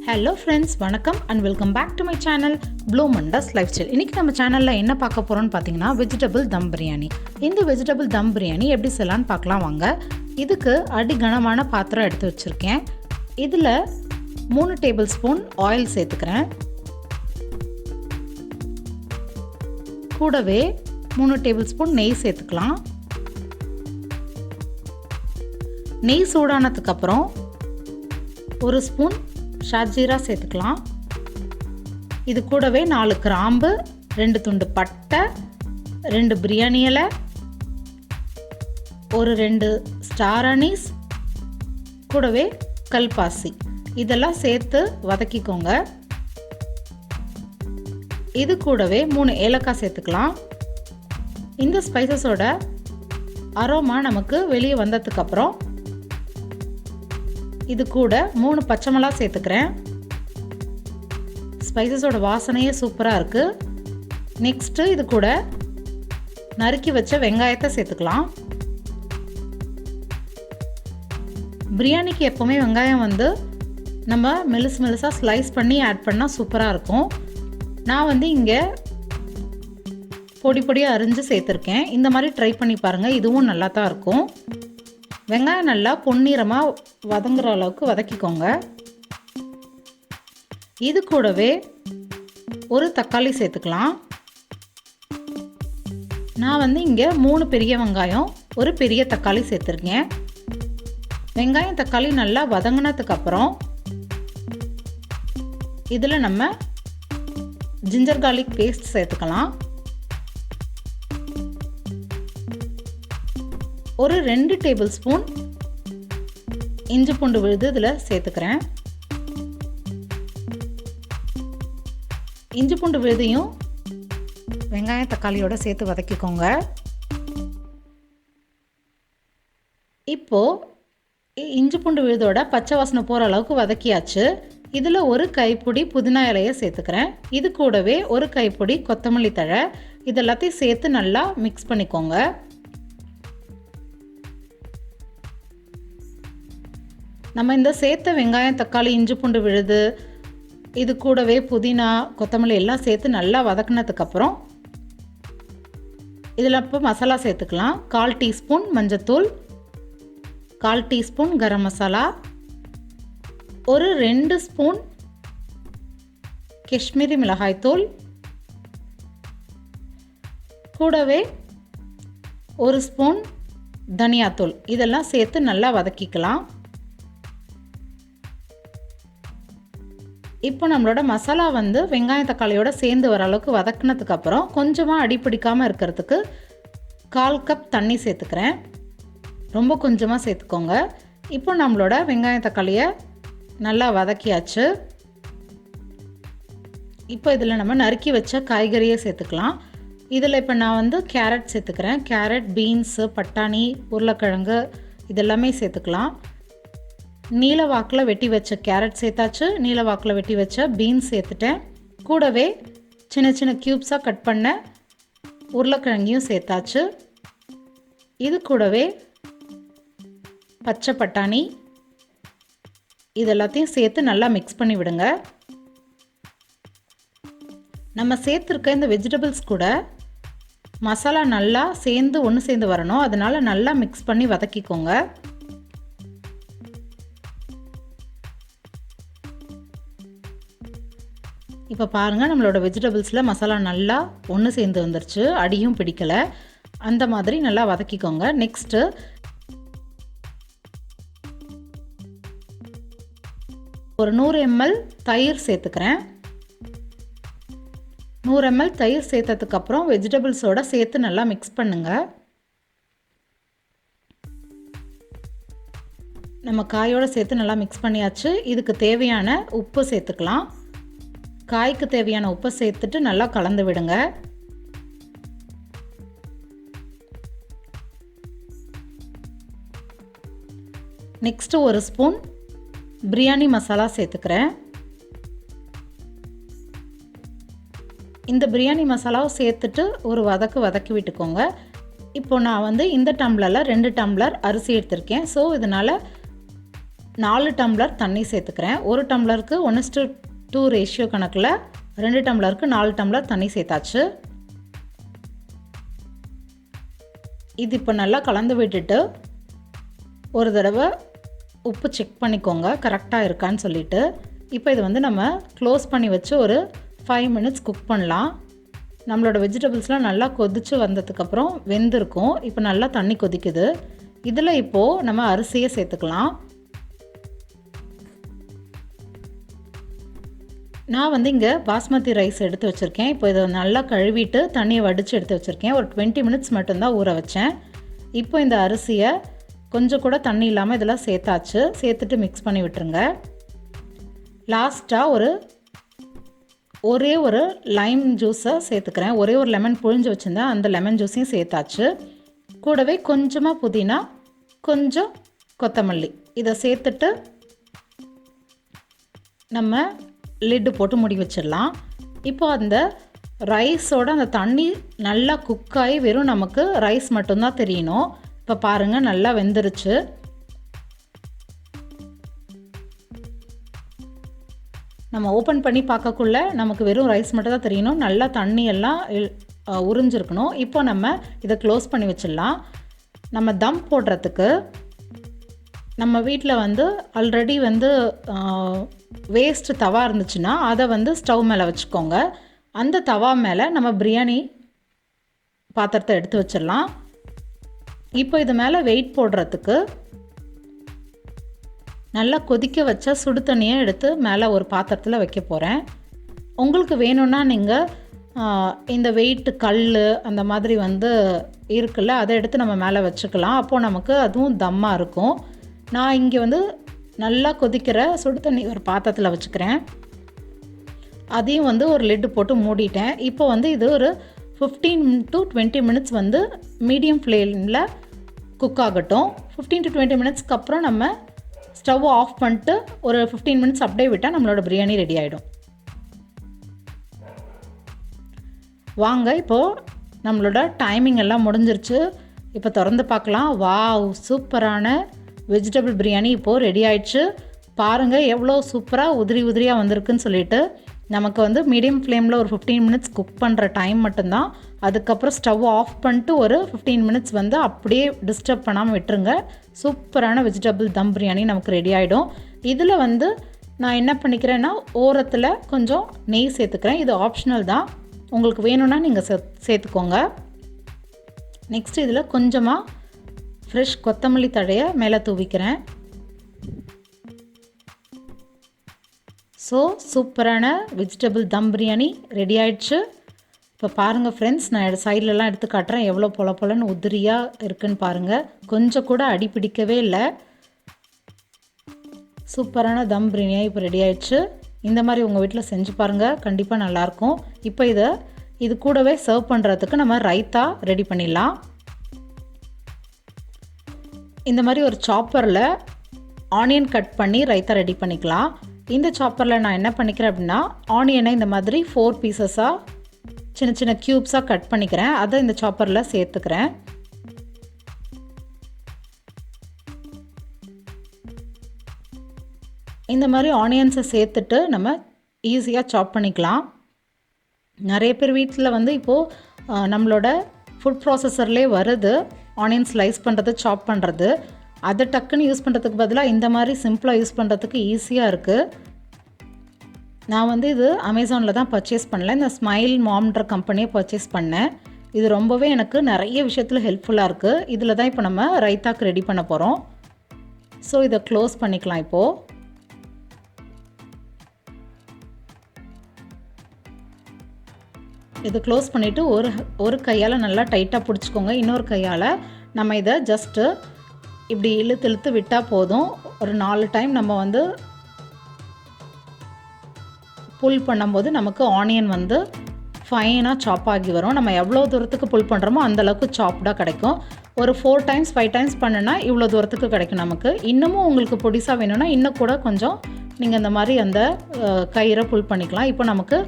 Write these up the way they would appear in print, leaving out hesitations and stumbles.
Hello friends, வணக்கம் and welcome back to my channel blue Mondays lifestyle. இன்றைக்கி நம்ம சேனலில் என்ன பார்க்க போகிறோன்னு பார்த்தீங்கன்னா வெஜிடபிள் தம் பிரியாணி. இந்த வெஜிடபிள் தம் பிரியாணி எப்படி செய்யலான்னு பார்க்கலாம் வாங்க. இதுக்கு அடிகனமான பாத்திரம் எடுத்து வச்சுருக்கேன். இதில் 3 டேபிள் ஸ்பூன் ஆயில் சேர்த்துக்கிறேன். கூடவே 3 டேபிள் ஸ்பூன் நெய் சேர்த்துக்கலாம். நெய் சூடானதுக்கப்புறம் 1 ஸ்பூன் ஷாஜீரா சேர்த்துக்கலாம். இது கூடவே 4 கிராம்பு, 2 துண்டு பட்டை, 2 பிரியாணி இலை, ஒரு 2 ஸ்டார் அனீஸ், கூடவே கல்பாசி இதெல்லாம் சேர்த்து வதக்கிக்கோங்க. இது கூடவே 3 ஏலக்காய் சேர்த்துக்கலாம். இந்த ஸ்பைசஸோட அரோமா நமக்கு வெளியே வந்ததுக்கப்புறம் இது கூட 3 பச்சை மிளகாய் சேர்த்துக்கிறேன். ஸ்பைசஸோட வாசனையே சூப்பராக இருக்குது. நெக்ஸ்ட்டு இது கூட நறுக்கி வச்ச வெங்காயத்தை சேர்த்துக்கலாம். பிரியாணிக்கு எப்போவுமே வெங்காயம் நம்ம மெலிசாக ஸ்லைஸ் பண்ணி ஆட் பண்ணால் சூப்பராக இருக்கும். நான் இங்கே பொடியாக அரிஞ்சு சேர்த்துருக்கேன். இந்த மாதிரி ட்ரை பண்ணி பாருங்கள், இதுவும் நல்லா தான் இருக்கும். வெங்காயம் நல்லா பொன்னிறமாக வதங்குற அளவுக்கு வதக்கிக்கோங்க. இது கூடவே ஒரு தக்காளி சேர்த்துக்கலாம். நான் இங்கே 3 பெரிய வெங்காயம், ஒரு பெரிய தக்காளி சேர்த்துருக்கேன். வெங்காயம் தக்காளி நல்லா வதங்கினதுக்கப்புறம் இதில் நம்ம ஜிஞ்சர் கார்லிக் பேஸ்ட் சேர்த்துக்கலாம். ஒரு 2 டேபிள் ஸ்பூன் இஞ்சி பூண்டு விழுது இதில் சேர்த்துக்கிறேன். இஞ்சி பூண்டு விழுதையும் வெங்காயம் தக்காளியோட சேர்த்து வதக்கிக்கோங்க. இப்போது இஞ்சி பூண்டு விழுதோட பச்சை வாசனை போகிற அளவுக்கு வதக்கியாச்சு. இதில் ஒரு கைப்பிடி புதினா இலையை சேர்த்துக்கிறேன். இது கூடவே ஒரு கைப்பிடி கொத்தமல்லி தழை இதெல்லாத்தையும் சேர்த்து நல்லா மிக்ஸ் பண்ணிக்கோங்க. நம்ம இந்த சேர்த்த வெங்காயம் தக்காளி இஞ்சி பூண்டு விழுது இது கூடவே புதினா கொத்தமல்லி எல்லாம் சேர்த்து நல்லா வதக்கினதுக்கப்புறம் இதில் இப்போ மசாலா சேர்த்துக்கலாம். 1/4 டீஸ்பூன் மஞ்சத்தூள், 1/4 டீஸ்பூன் கரம் மசாலா, ஒரு 2 ஸ்பூன் காஷ்மீரி மிளகாய்த்தூள், கூடவே 1 ஸ்பூன் தனியாத்தூள் இதெல்லாம் சேர்த்து நல்லா வதக்கிக்கலாம். இப்போ நம்மளோட மசாலா வெங்காயம் தக்காளியோட சேர்ந்து வர அளவுக்கு வதக்கினதுக்கப்புறம் கொஞ்சமாக அடிப்பிடிக்காமல் இருக்கிறதுக்கு 1/4 கப் தண்ணி சேர்த்துக்கிறேன். ரொம்ப கொஞ்சமாக சேர்த்துக்கோங்க. இப்போ நம்மளோட வெங்காயம் தக்காளியை நல்லா வதக்கியாச்சு. இப்போ இதில் நம்ம நறுக்கி வச்ச காய்கறியை சேர்த்துக்கலாம். இதில் இப்போ நான் கேரட் சேர்த்துக்கிறேன். கேரட், பீன்ஸு, பட்டாணி, உருளைக்கிழங்கு இதெல்லாமே சேர்த்துக்கலாம். நீல வாக்கில் வெட்டி வச்ச கேரட் சேர்த்தாச்சு. நீல வாக்கில் வெட்டி வச்ச பீன்ஸ் சேர்த்துட்டேன். கூடவே சின்ன சின்ன க்யூப்ஸாக கட் பண்ண உருளைக்கிழங்கையும் சேர்த்தாச்சு. இது கூடவே பச்சை பட்டாணி இதெல்லாத்தையும் சேர்த்து நல்லா மிக்ஸ் பண்ணி விடுங்க. நம்ம சேர்த்துருக்க இந்த வெஜிடபிள்ஸ் கூட மசாலா நல்லா ஒன்று சேர்ந்து வரணும். அதனால் நல்லா மிக்ஸ் பண்ணி வதக்கிக்கோங்க. இப்போ பாருங்கள், நம்மளோட வெஜிடபிள்ஸில் மசாலா நல்லா ஒன்று சேர்ந்து வந்துருச்சு, அடியும் பிடிக்கலை. அந்த மாதிரி நல்லா வதக்கிக்கோங்க. நெக்ஸ்ட்டு ஒரு 100 ml தயிர் சேர்த்துக்கிறேன். 100 ml தயிர் சேர்த்ததுக்கப்புறம் வெஜிடபிள்ஸோடு சேர்த்து நல்லா மிக்ஸ் பண்ணுங்கள். நம்ம காயோடு சேர்த்து நல்லா மிக்ஸ் பண்ணியாச்சு. இதுக்கு தேவையான உப்பு சேர்த்துக்கலாம். காய்க்கு தேவையான உப்பை சேர்த்துட்டு நல்லா கலந்து விடுங்க. நெக்ஸ்ட்டு 1 ஸ்பூன் பிரியாணி மசாலா சேர்த்துக்கிறேன். இந்த பிரியாணி மசாலாவை சேர்த்துட்டு ஒரு வதக்கி விட்டுக்கோங்க. இப்போ நான் இந்த டம்ளரில் 2 டம்ளர் அரிசி எடுத்திருக்கேன். ஸோ இதனால் 4 டம்ளர் தண்ணி சேர்த்துக்கிறேன். 1 டம்ளருக்கு 1:2 ரேஷியோ கணக்கில் 2 டம்ளருக்கு 4 டம்ளர் தண்ணி சேர்த்தாச்சு. இது இப்போ நல்லா கலந்து விட்டுட்டு ஒரு தடவை உப்பு செக் பண்ணிக்கோங்க கரெக்டாக இருக்கான்னு சொல்லிவிட்டு. இப்போ இது வந்து நம்ம க்ளோஸ் பண்ணி வச்சு ஒரு 5 மினிட்ஸ் குக் பண்ணலாம். நம்மளோட வெஜிடபிள்ஸ்லாம் நல்லா கொதித்து வந்ததுக்கப்புறம் வெந்திருக்கும். இப்போ நல்லா தண்ணி கொதிக்குது. இதில் இப்போது நம்ம அரிசியை சேர்த்துக்கலாம். நான் வந்து இங்கே பாஸ்மதி ரைஸ் எடுத்து வச்சுருக்கேன். இப்போ இதை நல்லா கழுவிட்டு தண்ணியை வடித்து எடுத்து வச்சுருக்கேன். ஒரு 20 மினிட்ஸ் மட்டும்தான் ஊற வச்சேன். இப்போ இந்த அரிசியை கொஞ்சம் கூட தண்ணி இல்லாமல் இதெல்லாம் சேர்த்தாச்சு. சேர்த்துட்டு மிக்ஸ் பண்ணி விட்டுருங்க. லாஸ்ட்டாக ஒரே ஒரு லைம் ஜூஸை சேர்த்துக்கிறேன். ஒரே ஒரு லெமன் புழிஞ்சு வச்சுருந்தேன். அந்த லெமன் ஜூஸையும் சேர்த்தாச்சு. கூடவே கொஞ்சமாக புதினா, கொஞ்சம் கொத்தமல்லி இதை சேர்த்துட்டு நம்ம லிட்டு போட்டு மூடி வச்சிடலாம். இப்போ அந்த ரைஸோட அந்த தண்ணி நல்லா குக்காகி வெறும் நமக்கு ரைஸ் மட்டும்தான் தெரியணும். இப்போ பாருங்கள் நல்லா வெந்துருச்சு. நம்ம ஓப்பன் பண்ணி பார்க்கக்குள்ள நமக்கு வெறும் ரைஸ் மட்டும் தான் தெரியணும். நல்லா தண்ணி எல்லாம் உறிஞ்சிருக்கணும். இப்போ நம்ம இதை க்ளோஸ் பண்ணி வச்சிடலாம். நம்ம தம் போடுறதுக்கு நம்ம வீட்டில் வந்து ஆல்ரெடி வந்து வேஸ்ட்டு தவா இருந்துச்சுன்னா அதை வந்து ஸ்டவ் மேலே வச்சுக்கோங்க. அந்த தவா மேலே நம்ம பிரியாணி பாத்திரத்தை எடுத்து வச்சிடலாம். இப்போ இது மேலே வெயிட் போடுறதுக்கு நல்லா கொதிக்க வச்ச சுடு தண்ணியை எடுத்து மேலே ஒரு பாத்திரத்தில் வைக்க போகிறேன். உங்களுக்கு வேணும்னா நீங்கள் இந்த வெயிட்டு கல் அந்த மாதிரி வந்து இருக்குல்ல, அதை எடுத்து நம்ம மேலே வச்சுக்கலாம். அப்போது நமக்கு அதுவும் தம்மாக இருக்கும். நான் இங்கே வந்து நல்லா கொதிக்கிற சுடு தண்ணி ஒரு பாத்திரத்தில் வச்சுக்கிறேன். அதையும் வந்து ஒரு லிட்டு போட்டு மூடிட்டேன். இப்போ வந்து இது ஒரு 15 to 20 மினிட்ஸ் வந்து மீடியம் ஃப்ளேமில் குக் ஆகட்டும். 15 to 20 மினிட்ஸ்க்கு அப்புறம் நம்ம ஸ்டவ் ஆஃப் பண்ணிட்டு ஒரு 15 மினிட்ஸ் அப்படியே விட்டால் நம்மளோட பிரியாணி ரெடி ஆகிடும். வாங்க, இப்போது நம்மளோட டைமிங் எல்லாம் முடிஞ்சிருச்சு. இப்போ திறந்து பார்க்கலாம். வாவ், சூப்பரான வெஜிடபிள் பிரியாணி இப்போது ரெடி ஆயிடுச்சு. பாருங்கள் எவ்வளோ சூப்பராக உதிரி உதிரியாக வந்திருக்குன்னு சொல்லிட்டு. நமக்கு வந்து மீடியம் ஃப்ளேமில் ஒரு 15 மினிட்ஸ் குக் பண்ணுற டைம் மட்டும்தான். அதுக்கப்புறம் ஸ்டவ் ஆஃப் பண்ணிட்டு ஒரு 15 மினிட்ஸ் வந்து அப்படியே டிஸ்டர்ப் பண்ணாமல் விட்டுருங்க. சூப்பரான வெஜிடபிள் தம் பிரியாணி நமக்கு ரெடி ஆகிடும். இதில் வந்து நான் என்ன பண்ணிக்கிறேன்னா ஓரத்தில் கொஞ்சம் நெய் சேர்த்துக்கிறேன். இது ஆப்ஷனல் தான், உங்களுக்கு வேணும்னா நீங்கள் சேர்த்துக்கோங்க. நெக்ஸ்ட் இதில் கொஞ்சமாக ஃப்ரெஷ் கொத்தமல்லி தழையை மேலே தூவிக்கிறேன். ஸோ சூப்பரான வெஜிடபிள் தம் பிரியாணி ரெடி ஆயிடுச்சு. இப்போ பாருங்கள் ஃப்ரெண்ட்ஸ், நான் சைட்லலாம் எடுத்து காட்டுறேன். எவ்வளோ பொல பொலன்னு உதிரியாக இருக்குன்னு பாருங்கள். கொஞ்சம் கூட அடி பிடிக்கவே இல்லை. சூப்பரான தம் பிரியாணி இப்போ ரெடி ஆயிடுச்சு. இந்த மாதிரி உங்கள் வீட்டில் செஞ்சு பாருங்கள், கண்டிப்பாக நல்லாயிருக்கும். இப்போ இது கூடவே சர்வ் பண்ணுறதுக்கு நம்ம ரைத்தா ரெடி பண்ணிடலாம். இந்த மாதிரி ஒரு சாப்பரில் ஆனியன் கட் பண்ணி ரைத்தா ரெடி பண்ணிக்கலாம். இந்த சாப்பரில் நான் என்ன பண்ணிக்கிறேன் அப்படின்னா, ஆனியனை இந்த மாதிரி 4 பீசஸாக சின்ன சின்ன க்யூப்ஸாக கட் பண்ணிக்கிறேன். அதை இந்த சாப்பரில் சேர்த்துக்கிறேன். இந்த மாதிரி ஆனியன்ஸை சேர்த்துட்டு நம்ம ஈஸியாக சாப் பண்ணிக்கலாம். நிறைய பேர் வீட்டில் வந்து இப்போது நம்மளோட ஃபுட் ப்ராசஸர்லேயே வருது ஆனியன் ஸ்லைஸ் பண்ணுறது, சாப் பண்ணுறது. அதை டக்குன்னு யூஸ் பண்ணுறதுக்கு பதிலாக இந்த மாதிரி சிம்பிளாக யூஸ் பண்ணுறதுக்கு ஈஸியாக இருக்குது. நான் வந்து இது அமேசானில் தான் பர்ச்சேஸ் பண்ணல. இந்த ஸ்மைல் மாம்ன்ற கம்பெனியை பர்ச்சேஸ் பண்ணேன். இது ரொம்பவே எனக்கு நிறைய விஷயத்தில் ஹெல்ப்ஃபுல்லாக இருக்குது. இதில் தான் இப்போ நம்ம ரைத்தாக்கு ரெடி பண்ண போகிறோம். ஸோ இதை க்ளோஸ் பண்ணிக்கலாம். இப்போது இதை க்ளோஸ் பண்ணிவிட்டு ஒரு கையால் நல்லா டைட்டாக பிடிச்சிக்கோங்க. இன்னொரு கையால் நம்ம இதை ஜஸ்ட்டு இப்படி இழுத்து விட்டால் போதும். ஒரு 4 டைம் நம்ம வந்து புல் பண்ணும்போது நமக்கு ஆனியன் வந்து ஃபைனாக சாப் ஆகி வரும். நம்ம எவ்வளோ தூரத்துக்கு புல் பண்ணுறோமோ அந்தளவுக்கு சாப்டாக கிடைக்கும். ஒரு 4 டைம்ஸ் 5 டைம்ஸ் பண்ணுனா இவ்வளோ தூரத்துக்கு கிடைக்கும் நமக்கு. இன்னமும் உங்களுக்கு பொடிசாக வேணும்னா இன்னும் கூட கொஞ்சம் நீங்கள் இந்த மாதிரி அந்த கயிறை புல் பண்ணிக்கலாம். இப்போ நமக்கு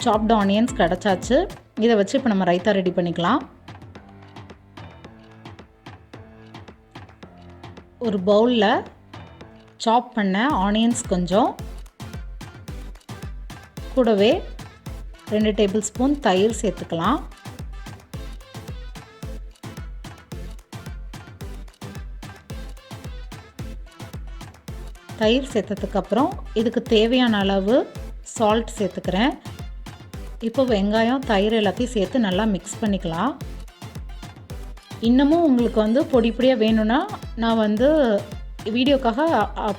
சாப்டு ஆனியன்ஸ் கிடச்சாச்சு. இதை வச்சு இப்போ நம்ம ரைத்தா ரெடி பண்ணிக்கலாம். ஒரு பவுலில் சாப் பண்ண ஆனியன்ஸ் கொஞ்சம், கூடவே 2 டேபிள் ஸ்பூன் தயிர் சேர்த்துக்கலாம். தயிர் சேர்த்ததுக்கப்புறம் இதுக்கு தேவையான அளவு சால்ட் சேர்த்துக்கிறேன். இப்போ வெங்காயம் தயிர் எல்லாத்தையும் சேர்த்து நல்லா மிக்ஸ் பண்ணிக்கலாம். இன்னமும் உங்களுக்கு வந்து பொடி பொடியாக வேணும்னா நான் வந்து வீடியோக்காக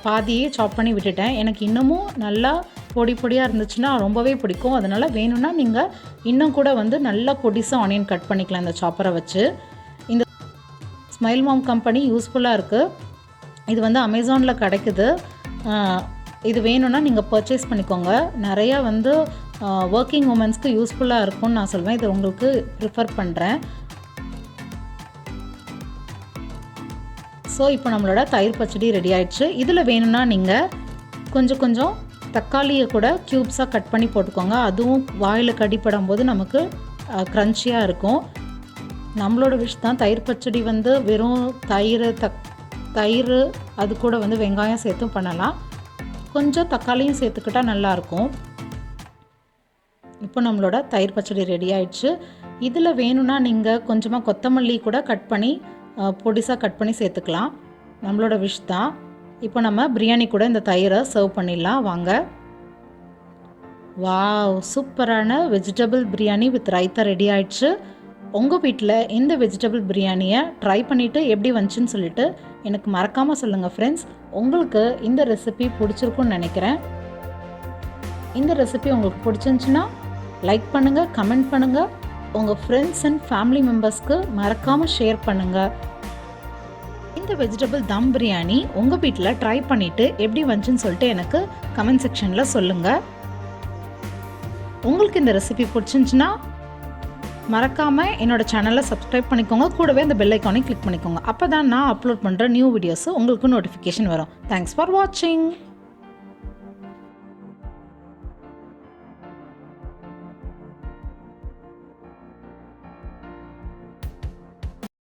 பாதியே சாப் பண்ணி விட்டுட்டேன். எனக்கு இன்னமும் நல்லா பொடி பொடியாக இருந்துச்சுன்னா ரொம்பவே பிடிக்கும். அதனால் வேணும்னா நீங்கள் இன்னும் கூட வந்து நல்லா பொடிசாக ஆனியன் கட் பண்ணிக்கலாம் இந்த சாப்பரை வச்சு. இந்த ஸ்மைல் மாம் கம்பெனி யூஸ்ஃபுல்லாக இருக்குது. இது வந்து அமேசானில் கிடைக்குது. இது வேணும்னா நீங்கள் பர்ச்சேஸ் பண்ணிக்கோங்க. நிறையா வந்து ஒர்க்கிங் உமன்ஸ்க்கு யூஸ்ஃபுல்லாக இருக்கும்னு நான் சொல்வேன். இது உங்களுக்கு ப்ரிஃபர் பண்ணுறேன். ஸோ இப்போ நம்மளோட தயிர் பச்சடி ரெடி ஆயிடுச்சு. இதில் வேணும்னா நீங்கள் கொஞ்சம் தக்காளியை கூட க்யூப்ஸாக கட் பண்ணி போட்டுக்கோங்க. அதுவும் வாயில் கடிப்படும் போது நமக்கு க்ரன்ச்சியாக இருக்கும். நம்மளோட விஷ் தான். தயிர் பச்சடி வந்து வெறும் தயிர் அது கூட வந்து வெங்காயம் சேர்த்தும் பண்ணலாம். கொஞ்சம் தக்காளியும் சேர்த்துக்கிட்டால் நல்லாயிருக்கும். இப்போ நம்மளோட தயிர் பச்சடி ரெடி ஆயிடுச்சு. இதில் வேணும்னா நீங்கள் கொஞ்சமாக கொத்தமல்லி கூட கட் பண்ணி பொடிசாக கட் பண்ணி சேர்த்துக்கலாம். நம்மளோட விஷ் தான். இப்போ நம்ம பிரியாணி கூட இந்த தயிரை சர்வ் பண்ணிடலாம் வாங்க. வாவ், சூப்பரான vegetable biryani with raita ready ஆயிடுச்சு. உங்கள் வீட்டில் இந்த வெஜிடபிள் பிரியாணியை ட்ரை பண்ணிவிட்டு எப்படி வந்துச்சுன்னு சொல்லிட்டு எனக்கு மறக்காமல் சொல்லுங்கள் ஃப்ரெண்ட்ஸ். உங்களுக்கு இந்த ரெசிபி பிடிச்சிருக்குன்னு நினைக்கிறேன். இந்த ரெசிபி உங்களுக்கு பிடிச்சிருந்துச்சுன்னா லைக் பண்ணுங்கள், கமெண்ட் பண்ணுங்கள், உங்கள் ஃப்ரெண்ட்ஸ் அண்ட் ஃபேமிலி மெம்பர்ஸ்க்கு மறக்காமல் ஷேர் பண்ணுங்கள். இந்த வெஜிடபிள் தம் பிரியாணி உங்கள் வீட்டில் ட்ரை பண்ணிவிட்டு எப்படி வந்துச்சுன்னு சொல்லிட்டு எனக்கு கமெண்ட் செக்ஷனில் சொல்லுங்கள். உங்களுக்கு இந்த ரெசிபி பிடிச்சிருந்துச்சுன்னா மறக்காமல் என்னோடய சேனலை சப்ஸ்கிரைப் பண்ணிக்கோங்க. கூடவே அந்த பெல் ஐக்கானை கிளிக் பண்ணிக்கோங்க. அப்போ தான் நான் அப்லோட் பண்ணுற நியூ வீடியோஸு உங்களுக்கு நோட்டிஃபிகேஷன் வரும். தேங்க்ஸ் ஃபார் வாட்சிங்.